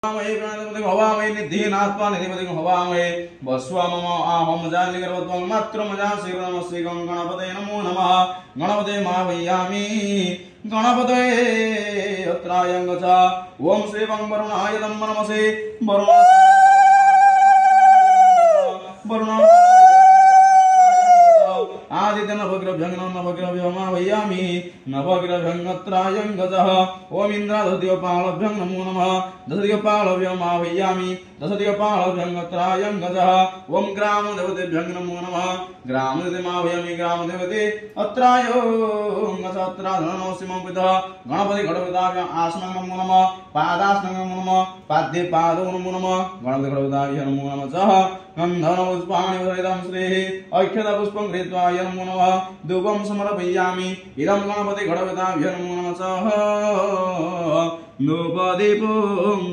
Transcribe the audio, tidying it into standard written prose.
हवामहे प्रणतपतिं हवामहे निधिनात्मा निधिपतिं हवामहे वस्वामम आहम जानिगर्वत्वं मात्रमजासि नमस्ते गणपतये नमो नमः गणपते मावयामि गणपतये अत्रायं गच्छ ओम श्री वरुणाय नमसे वरुणाय आदित्य नवग्रभ्यं नवग्रभ्यमावयामि नवग्रभ्यंगत्रायं गजः ओम इंद्रादधियोपालभ्यं नमो नमः दशदियोपालभ्यमावयामि दशदियोपालभ्यंगत्रायं गजः ओम ग्रामदेवतेभ्यं नमो नमः ग्रामदेवतेमावयामि ग्रामदेवते अत्रायो गजत्राधनोऽसिमपितः गणपति गणपताभ्य आसनं नमो नमः पादासनं नमो नमः पाद्ये पादो नमो नमः गणपति गणपताभ्य नमो नमः सह गन्धर्वपुष्पाणि सहितं श्रीः अक्षतपुष्पं कृत्वा नमो नमः धूपं समर्पयामि इदं गणपति गणपताभ्य नमो नमः सह धूपदीपं